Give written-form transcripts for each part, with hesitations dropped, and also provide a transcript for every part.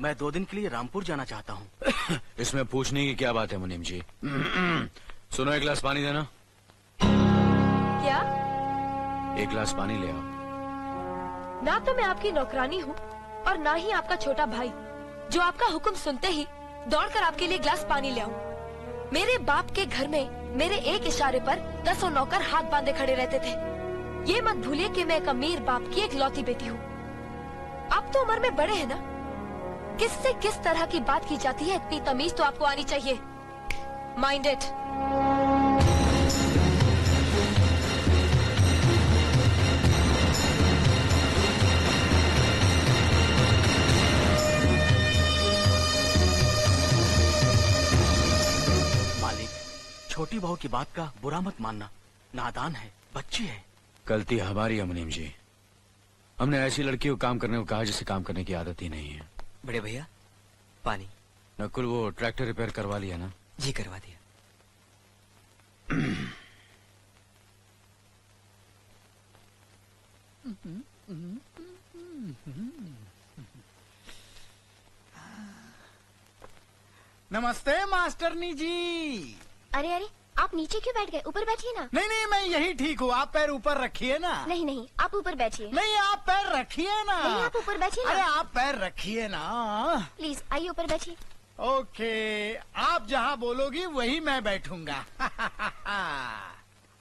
मैं 2 दिन के लिए रामपुर जाना चाहता हूँ। इसमें पूछने की क्या बात है मुनीम जी? सुनो, 1 गिलास पानी देना। क्या? 1 गिलास पानी ले आओ। ना तो मैं आपकी नौकरानी हूँ और ना ही आपका छोटा भाई जो आपका हुक्म सुनते ही दौड़कर आपके लिए गिलास पानी ले आऊं। मेरे बाप के घर में मेरे एक इशारे पर 10 नौकर हाथ बांधे खड़े रहते थे। ये मत भूलिए कि मैं एक अमीर बाप की एक लौती बेटी हूँ। आप तो उम्र में बड़े हैं ना, किससे किस तरह की बात की जाती है इतनी तमीज तो आपको आनी चाहिए। Mind it. मालिक, छोटी बहू की बात का बुरा मत मानना, नादान है, बच्ची है। गलती हमारी है मुनीम जी। हमने ऐसी लड़की को काम करने को कहा जिसे काम करने की आदत ही नहीं है। बड़े भैया, पानी। नकुल, वो ट्रैक्टर रिपेयर करवा लिया ना? जी करवा दिया। नमस्ते मास्टरनी जी। अरे अरे, आप नीचे क्यों बैठ गए? ऊपर बैठिए ना। नहीं नहीं, मैं यही ठीक हूँ। आप पैर ऊपर रखिए ना। नहीं नहीं, आप ऊपर बैठिए। नहीं, आप पैर रखिए ना। नहीं, आप ऊपर बैठिए ना। अरे आप पैर रखिए ना। प्लीज आइए ऊपर बैठिए। ओके, आप जहाँ बोलोगी वही मैं बैठूंगा।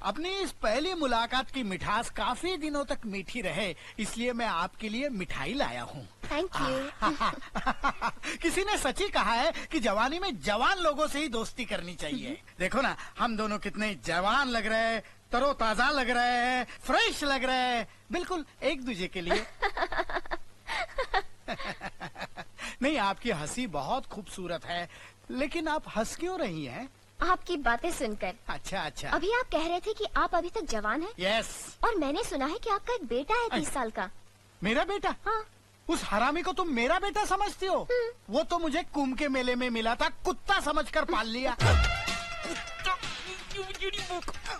अपनी इस पहली मुलाकात की मिठास काफी दिनों तक मीठी रहे, इसलिए मैं आपके लिए मिठाई लाया हूँ। Thank you. किसी ने सच ही कहा है कि जवानी में जवान लोगों से ही दोस्ती करनी चाहिए। देखो ना, हम दोनों कितने जवान लग रहे हैं, तरोताजा लग रहे हैं, फ्रेश लग रहे हैं, बिल्कुल एक दूसरे के लिए। नहीं, आपकी हंसी बहुत खूबसूरत है, लेकिन आप हंस क्यों रही हैं? आपकी बातें सुनकर। अच्छा अच्छा। अभी आप कह रहे थे कि आप अभी तक जवान हैं। यस। और मैंने सुना है कि आपका एक बेटा है 30 साल का। मेरा बेटा? हाँ। उस हरामी को तुम मेरा बेटा समझती हो? वो तो मुझे कुंभ के मेले में मिला था, कुत्ता समझकर पाल लिया।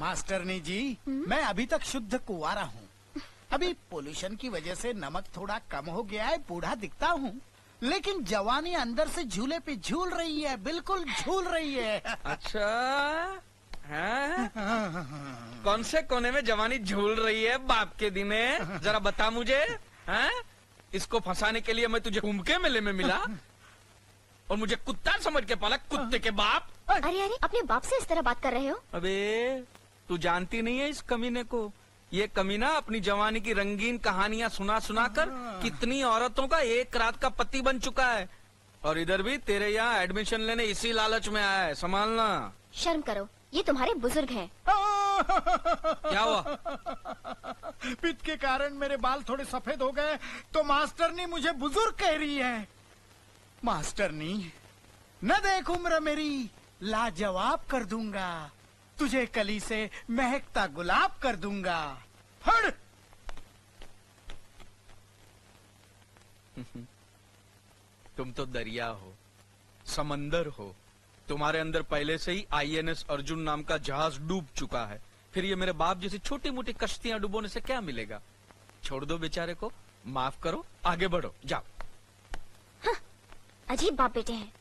मास्टरनी जी, मैं अभी तक शुद्ध कुंवारा हूँ। अभी पोल्यूशन की वजह से नमक थोड़ा कम हो गया है, बूढ़ा दिखता हूँ, लेकिन जवानी अंदर से झूले पे झूल रही है, बिल्कुल झूल रही है। अच्छा है? कौन से कोने में जवानी झूल रही है बाप के दिने? जरा बता मुझे। हैं? इसको फंसाने के लिए मैं तुझे कुंभ के मेले में मिला और मुझे कुत्ता समझ के पाला, कुत्ते के बाप। अरे अरे, अपने बाप से इस तरह बात कर रहे हो? अबे तू जानती नहीं है इस कमीने को। ये कमीना अपनी जवानी की रंगीन कहानियां सुना सुना कर कितनी औरतों का एक रात का पति बन चुका है। और इधर भी तेरे यहाँ एडमिशन लेने इसी लालच में आया है, संभालना। शर्म करो, ये तुम्हारे बुजुर्ग हैं। क्या हुआ? पित्त के कारण मेरे बाल थोड़े सफेद हो गए तो मास्टरनी मुझे बुजुर्ग कह रही है। मास्टरनी, न देख उम्र मेरी, लाजवाब कर दूंगा, तुझे कली से महकता गुलाब कर दूंगा। हट! तुम तो दरिया हो, समंदर हो। तुम्हारे अंदर पहले से ही INS अर्जुन नाम का जहाज डूब चुका है। फिर ये मेरे बाप जैसी छोटी मोटी कश्तियां डुबोने से क्या मिलेगा? छोड़ दो बेचारे को, माफ करो, आगे बढ़ो, जाओ। हाँ, अजीब बाप बेटे हैं।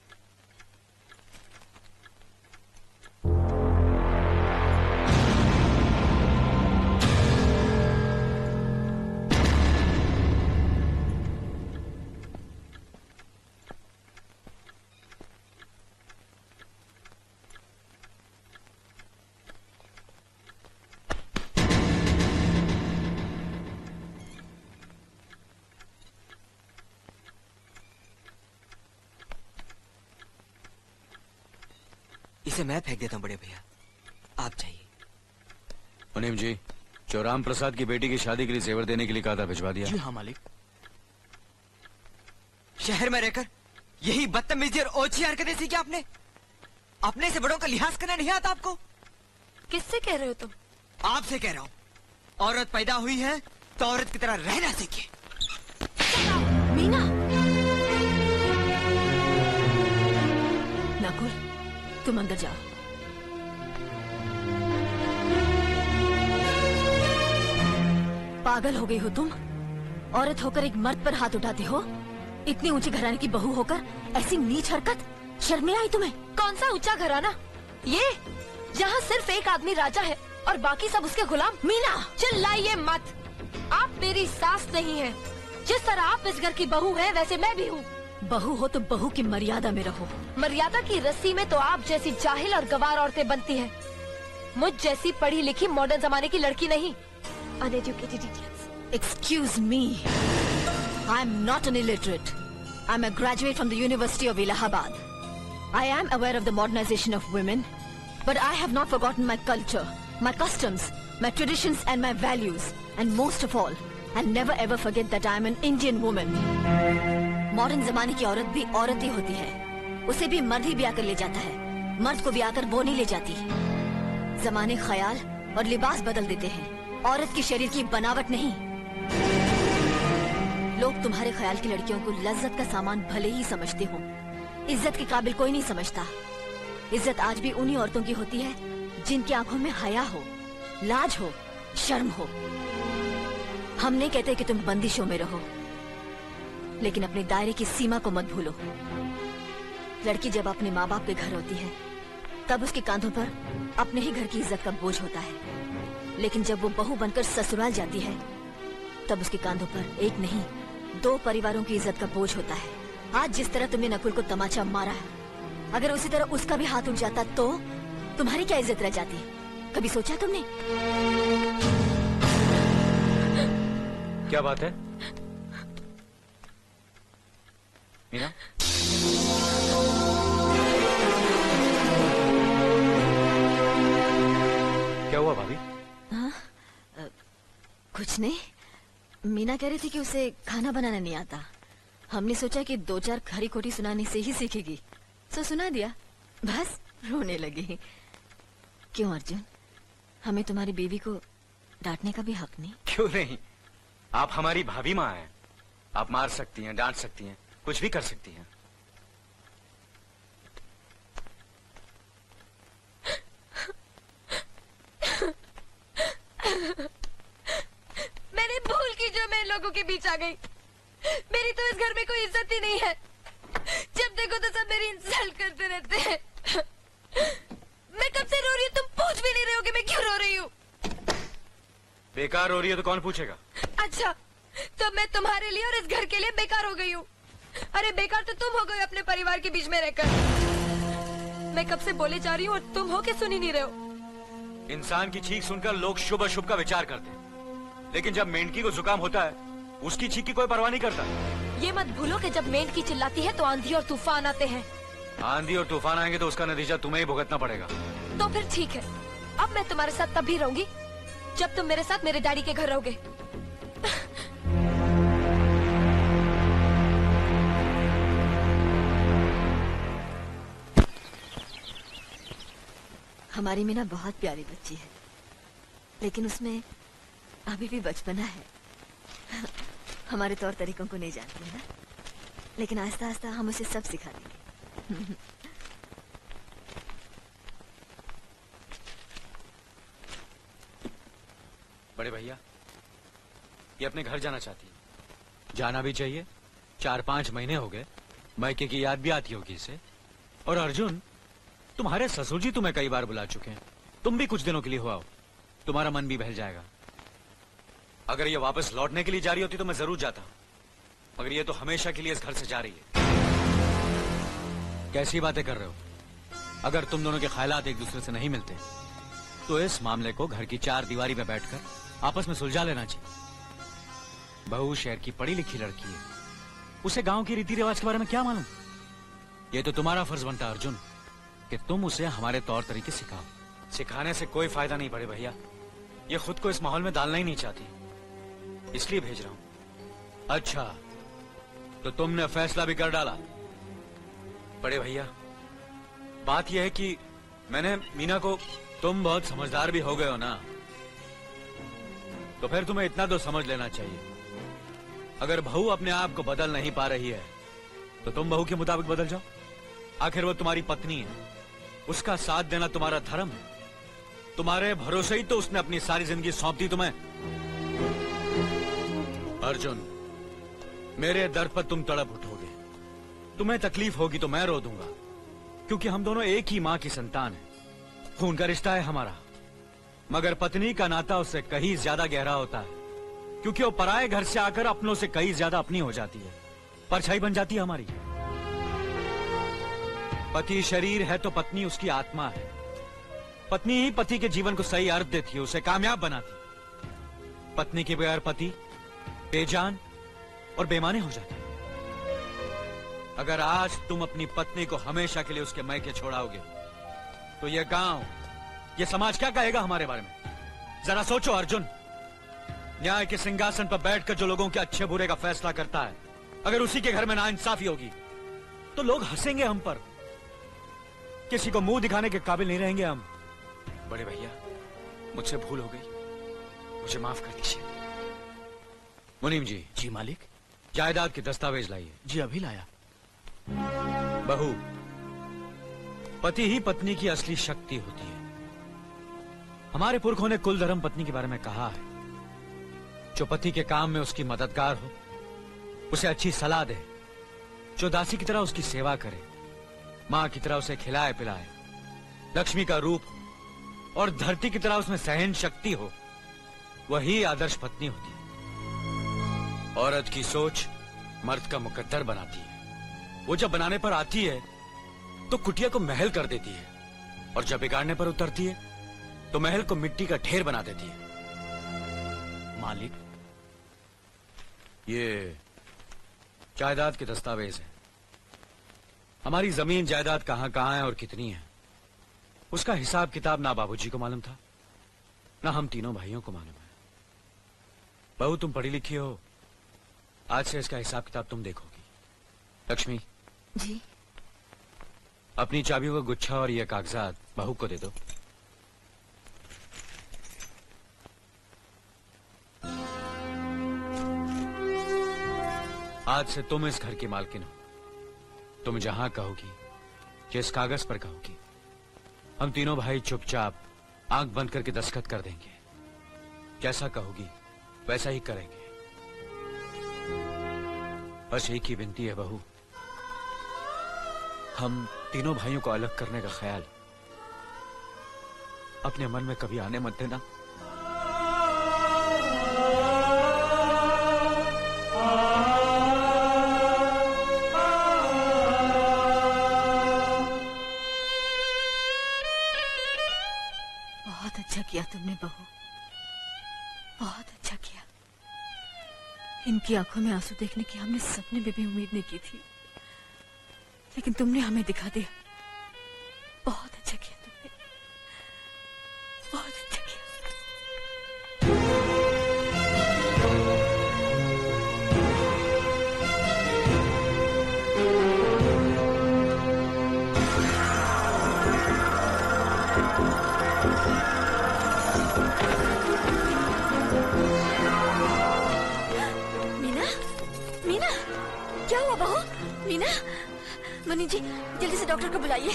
इसे मैं फेंक देता हूँ बड़े भैया, आप चाहिए। मुनीम जी, जो राम प्रसाद की बेटी की शादी के लिए जेवर देने के लिए कहा था, भिजवा दिया? जी हाँ मालिक। शहर में रहकर यही बदतमीजी और ओछी हरकतें सीखी आपने? अपने से बड़ों का लिहाज करना नहीं आता आपको? किससे कह रहे हो तुम? आपसे कह रहा हूँ। औरत पैदा हुई है तो औरत की तरह रहना सीखिए। मीना! नकुल, तुम अंदर जाओ। पागल हो गई हो तुम? औरत होकर एक मर्द पर हाथ उठाते हो? इतनी ऊंची घराने की बहू होकर ऐसी नीच हरकत, शर्म नहीं आई तुम्हें? कौन सा ऊंचा घराना? ये जहाँ सिर्फ एक आदमी राजा है और बाकी सब उसके गुलाम। मीना, चिल्लाइए मत। आप मेरी सास नहीं है। जिस तरह आप इस घर की बहू है वैसे मैं भी हूँ। बहू हो तो बहू की मर्यादा में रहो। मर्यादा की रस्सी में तो आप जैसी जाहिल और गवार औरतें बनती हैं। मुझ जैसी पढ़ी लिखी मॉडर्न जमाने की लड़की नहीं। Uneducated idiots. Excuse me. I am not an illiterate. I am a graduate from the University of Allahabad. I am aware of the modernization of women, but I have not forgotten my culture, my customs, my traditions and my values. And most of all, I'll never ever forget that I am an Indian woman. Modern जमाने की औरत भी औरत ही होती है। उसे भी मर्द ही ब्याह कर ले जाता है, मर्द को ब्याह कर वो नहीं ले जाती। जमाने ख्याल और लिबास बदल देते हैं, औरत की शरीर की बनावट नहीं। लोग तुम्हारे ख्याल की लड़कियों को लज्जत का सामान भले ही समझते हो, इज्जत के काबिल कोई नहीं समझता। इज्जत आज भी उन्हीं औरतों की होती है जिनकी आंखों में हया हो, लाज हो, शर्म हो। हम नहीं कहते कि तुम बंदिशों में रहो, लेकिन अपने दायरे की सीमा को मत भूलो। लड़की जब अपने माँ बाप के घर होती है तब उसके कांधों पर अपने ही घर की इज्जत का बोझ होता है, लेकिन जब वो बहू बनकर ससुराल जाती है तब उसके कांधों पर एक नहीं 2 परिवारों की इज्जत का बोझ होता है। आज जिस तरह तुमने नकुल को तमाचा मारा है, अगर उसी तरह उसका भी हाथ उठ जाता तो तुम्हारी क्या इज्जत रह जाती? कभी सोचा तुमने? क्या बात है मीना? क्या हुआ भाभी? कुछ नहीं। मीना कह रही थी कि उसे खाना बनाना नहीं आता। हमने सोचा कि 2-4 खरी खोटी सुनाने से ही सीखेगी, तो सुना दिया। बस रोने लगी। क्यों अर्जुन, हमें तुम्हारी बीवी को डांटने का भी हक नहीं? क्यों नहीं, आप हमारी भाभी माँ हैं। आप मार सकती हैं, डांट सकती हैं, कुछ भी कर सकती हैं। मैंने भूल की जो मैं लोगों के बीच आ गई। मेरी तो इस घर में कोई इज्जत ही नहीं है। जब देखो तो सब मेरी इंसल्ट करते रहते हैं। मैं कब से रो रही हूँ, तुम पूछ भी नहीं रहे हो कि मैं क्यों रो रही हूँ। बेकार हो रही है तो कौन पूछेगा? अच्छा, तो मैं तुम्हारे लिए और इस घर के लिए बेकार हो गई हूँ। अरे बेकार तो तुम हो गए अपने परिवार के बीच में रहकर। मैं कब से बोले जा रही हूँ और तुम हो के सुन ही नहीं रहे हो। इंसान की चीख सुनकर लोग शुभ अशुभ का विचार करते हैं, लेकिन जब मेंढकी को जुकाम होता है उसकी चीख की कोई परवाह नहीं करता। ये मत भूलो कि जब मेंढकी चिल्लाती है तो आंधी और तूफान आते हैं। आंधी और तूफान आएंगे तो उसका नतीजा तुम्हें ही भुगतना पड़ेगा। तो फिर ठीक है, अब मैं तुम्हारे साथ तब भी रहूंगी जब तुम मेरे साथ मेरे डैडी के घर रहोगे। हमारी मीना बहुत प्यारी बच्ची है, लेकिन उसमें अभी भी बचपना है। हमारे तौर तरीकों को नहीं जानती है ना, लेकिन आस्ता आस्ता हम उसे सब सिखा देंगे। बड़े भैया, ये अपने घर जाना चाहती है। जाना भी चाहिए। 4-5 महीने हो गए, मायके की याद भी आती होगी इसे। और अर्जुन, तुम्हारे ससुर जी तुम्हें कई बार बुला चुके हैं, तुम भी कुछ दिनों के लिए हो आओ, तुम्हारा मन भी बहल जाएगा। अगर ये वापस लौटने के लिए जा रही होती तो मैं जरूर जाता, मगर ये तो हमेशा के लिए इस घर से जा रही है। कैसी बातें कर रहे हो? अगर तुम दोनों के ख्यालात एक दूसरे से नहीं मिलते तो इस मामले को घर की 4 दीवारी में बैठकर आपस में सुलझा लेना चाहिए। बहू शहर की पढ़ी लिखी लड़की है, उसे गांव की रीति रिवाज के बारे में क्या मालूम? ये तो तुम्हारा फर्ज बनता है अर्जुन कि तुम उसे हमारे तौर तरीके सिखाओ। सिखाने से कोई फायदा नहीं बड़े भैया, ये खुद को इस माहौल में डालना ही नहीं चाहती, इसलिए भेज रहा हूं। अच्छा, तो तुमने फैसला भी कर डाला? बड़े भैया, बात यह है कि मैंने मीना को, तुम बहुत समझदार भी हो गए हो ना, तो फिर तुम्हें इतना तो समझ लेना चाहिए, अगर बहू अपने आप को बदल नहीं पा रही है तो तुम बहू के मुताबिक बदल जाओ। आखिर वो तुम्हारी पत्नी है, उसका साथ देना तुम्हारा धर्म है। तुम्हारे भरोसे ही तो उसने अपनी सारी जिंदगी सौंप दी तुम्हें। अर्जुन, मेरे दर्द पर तुम तड़प उठोगे, तुम्हें तकलीफ होगी तो मैं रो दूंगा, क्योंकि हम दोनों एक ही माँ की संतान हैं। खून का रिश्ता है हमारा, मगर पत्नी का नाता उससे कहीं ज्यादा गहरा होता है, क्योंकि वो पराये घर से आकर अपनों से कहीं ज्यादा अपनी हो जाती है, परछाई बन जाती है हमारी। पति शरीर है तो पत्नी उसकी आत्मा है। पत्नी ही पति के जीवन को सही अर्थ देती है, उसे कामयाब बनाती। पत्नी के बगैर पति बेजान और बेमाने हो जाते। अगर आज तुम अपनी पत्नी को हमेशा के लिए उसके मैके छोड़ाओगे तो यह गांव, यह समाज क्या कहेगा हमारे बारे में? जरा सोचो अर्जुन, न्याय के सिंहासन पर बैठकर जो लोगों के अच्छे बुरे का फैसला करता है, अगर उसी के घर में नाइंसाफी होगी तो लोग हंसेंगे हम पर, किसी को मुंह दिखाने के काबिल नहीं रहेंगे हम। बड़े भैया, मुझसे भूल हो गई, मुझे माफ कर दीजिए। मुनीम जी। जी मालिक। जायदाद के दस्तावेज लाइए। जी अभी लाया। बहू, पति ही पत्नी की असली शक्ति होती है। हमारे पुरखों ने कुल धर्म पत्नी के बारे में कहा है, जो पति के काम में उसकी मददगार हो, उसे अच्छी सलाह दे, जो दासी की तरह उसकी सेवा करे, माँ की तरह उसे खिलाए पिलाए, लक्ष्मी का रूप हो और धरती की तरह उसमें सहन शक्ति हो, वही आदर्श पत्नी होती है। औरत की सोच मर्द का मुकद्दर बनाती है। वो जब बनाने पर आती है तो कुटिया को महल कर देती है, और जब बिगाड़ने पर उतरती है तो महल को मिट्टी का ढेर बना देती है। मालिक, ये जायदाद के दस्तावेज है। हमारी जमीन जायदाद कहां कहां है और कितनी है, उसका हिसाब किताब ना बाबूजी को मालूम था, ना हम तीनों भाइयों को मालूम है। बहू, तुम पढ़ी लिखी हो, आज से इसका हिसाब किताब तुम देखोगी। लक्ष्मी जी। अपनी चाबियों का गुच्छा और ये कागजात बहू को दे दो। आज से तुम इस घर की मालकिन हो। तुम जहां कहोगी, जिस कागज पर कहोगी, हम तीनों भाई चुपचाप आंख बंद करके दस्तखत कर देंगे। जैसा कहोगी वैसा ही करेंगे। बस एक ही विनती है बहू, हम तीनों भाइयों को अलग करने का ख्याल अपने मन में कभी आने मत देना। बहुत अच्छा किया तुमने बहू, बहुत अच्छा किया। इनकी आंखों में आंसू देखने की हमने सपने में भी उम्मीद नहीं की थी, लेकिन तुमने हमें दिखा दिया। बहुत अच्छा किया तुमने, बहुत अच्छा किया। मीना, मीना, क्या हुआ बहू? मीना, मनी जी जल्दी से डॉक्टर को बुलाइए।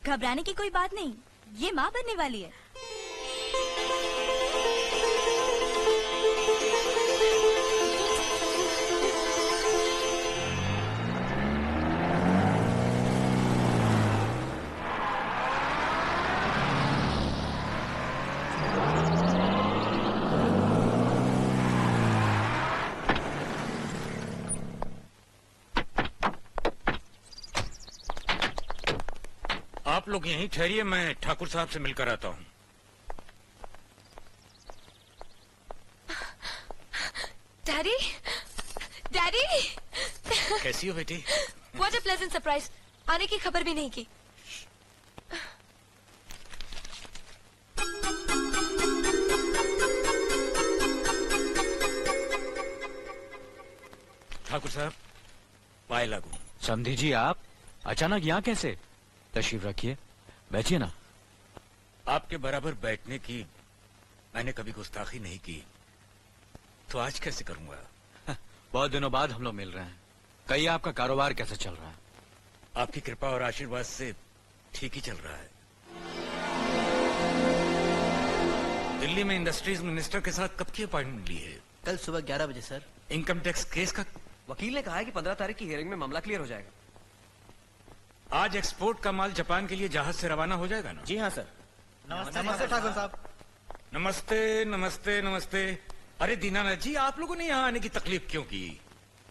घबराने की कोई बात नहीं, ये माँ बनने वाली है। आप लोग यहीं ठहरिए, मैं ठाकुर साहब से मिलकर आता हूँ। डैडी, डैडी, कैसी हो बेटी? व्हाट अ प्लेजेंट सरप्राइज, आने की खबर भी नहीं की। ठाकुर साहब, पाए लागू। समधी जी, आप अचानक यहाँ कैसे? तशरीफ रखिए, बैठिए ना। आपके बराबर बैठने की मैंने कभी गुस्ताखी नहीं की, तो आज कैसे करूंगा? बहुत दिनों बाद हम लोग मिल रहे हैं। कहिए, आपका कारोबार कैसे चल रहा है? आपकी कृपा और आशीर्वाद से ठीक ही चल रहा है। दिल्ली में इंडस्ट्रीज मिनिस्टर के साथ कब की अपॉइंटमेंट ली है? कल सुबह 11 बजे सर। इनकम टैक्स केस का? वकील ने कहा है कि 15 तारीख की हियरिंग में मामला क्लियर हो जाएगा। आज एक्सपोर्ट का माल जापान के लिए जहाज से रवाना हो जाएगा ना? जी हाँ सर। नमस्ते ठाकुर साहब। नमस्ते नमस्ते नमस्ते। अरे दीनानाथ जी, आप लोगों ने यहाँ आने की तकलीफ क्यों की?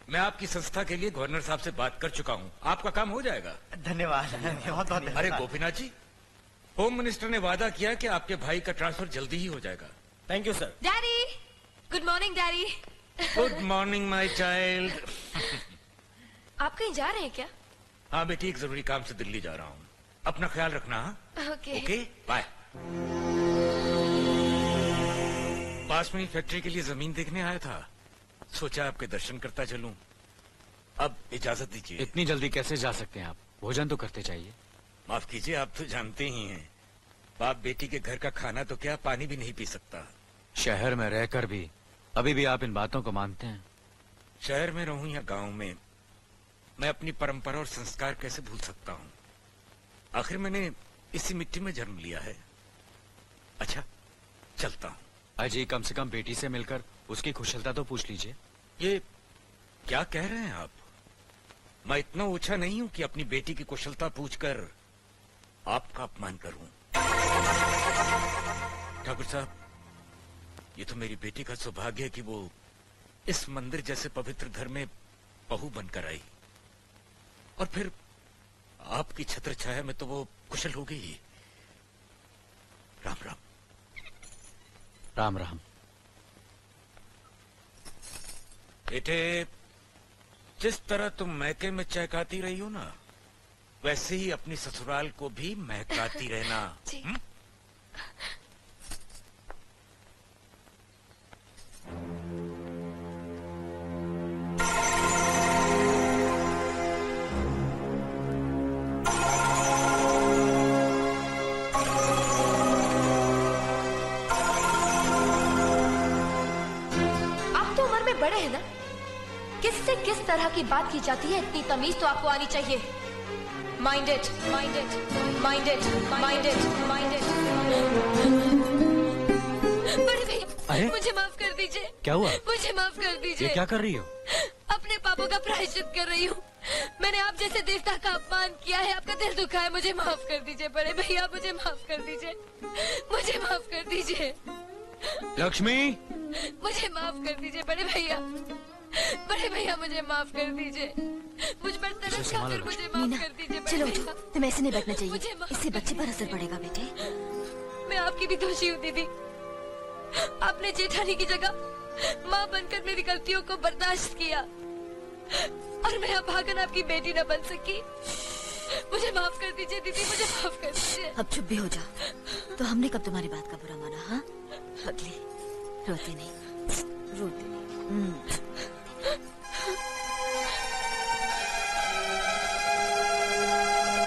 मैं आपकी संस्था के लिए गवर्नर साहब से बात कर चुका हूँ, आपका काम हो जाएगा। धन्यवाद, बहुत बहुत। अरे गोपीनाथ जी, होम मिनिस्टर ने वादा किया कि आपके भाई का ट्रांसफर जल्दी ही हो जाएगा। Thank you sir. Daddy, good morning daddy. Good morning my child. आप कहीं जा रहे हैं क्या? हाँ बेटी, एक जरूरी काम से दिल्ली जा रहा हूँ, अपना ख्याल रखना। हाँ ओके। Okay, bye. पास में ही फैक्ट्री के लिए जमीन देखने आया था, सोचा आपके दर्शन करता चलूं। अब इजाजत दीजिए। इतनी जल्दी कैसे जा सकते हैं आप? भोजन तो करते चाहिए। माफ कीजिए, आप तो जानते ही हैं, बाप बेटी के घर का खाना तो क्या, पानी भी नहीं पी सकता। शहर में रहकर भी अभी भी आप इन बातों को मानते हैं? शहर में रहूं या गांव में, मैं अपनी परंपरा और संस्कार कैसे भूल सकता हूं? आखिर मैंने इसी मिट्टी में जन्म लिया है। अच्छा, चलता हूं। अजी, कम से कम बेटी से मिलकर उसकी कुशलता तो पूछ लीजिए। ये क्या कह रहे हैं आप? मैं इतना ऊंचा नहीं हूं कि अपनी बेटी की कुशलता पूछकर आपका अपमान करूं। ठाकुर साहब, ये तो मेरी बेटी का सौभाग्य है कि वो इस मंदिर जैसे पवित्र घर में बहू बनकर आई, और फिर आपकी छत्र छाया में तो वो कुशल हो गई ही। राम राम। राम राम। बेटे, जिस तरह तुम मैके में चहकाती रही हो ना, वैसे ही अपनी ससुराल को भी महकाती रहना। जी। आप तो उम्र में बड़े हैं ना, किससे किस तरह की बात की जाती है इतनी तमीज तो आपको आनी चाहिए। Mind it, mind it, mind it, mind it, mind it. बड़े भैया, अरे? मुझे माफ कर दीजिए। क्या हुआ? मुझे माफ कर दीजिए। ये क्या कर रही हो? अपने पापों का प्रायश्चित कर रही हूँ। मैंने आप जैसे देवता का अपमान किया है, आपका दिल दुखा है, मुझे माफ कर दीजिए बड़े भैया, मुझे माफ कर दीजिए, मुझे माफ कर दीजिए। लक्ष्मी, मुझे माफ कर दीजिए बड़े भैया, बड़े भैया मुझे माफ कर दीजिए। मुझ पर तरस खाकर मुझे माफ कर दीजिए बड़े चलो भैया। तुम्हें ऐसे नहीं बैठना चाहिए, मुझे माफ इससे कर बच्चे पर दीजिए। असर पड़ेगा बेटे। मैं आपकी भी दोषी हूँ दीदी। आपने जेठानी की जगह माँ बनकर मेरी गलतियों को बर्दाश्त किया, और मैं अभागन आपकी बेटी न बन सकी। मुझे माफ कर दीजिए दीदी, मुझे माफ कर दीजिए। अब चुप भी हो जा। तो हमने कब तुम्हारी बात का बुरा माना? हाँ, पगली, रोते नहीं, रोते नहीं।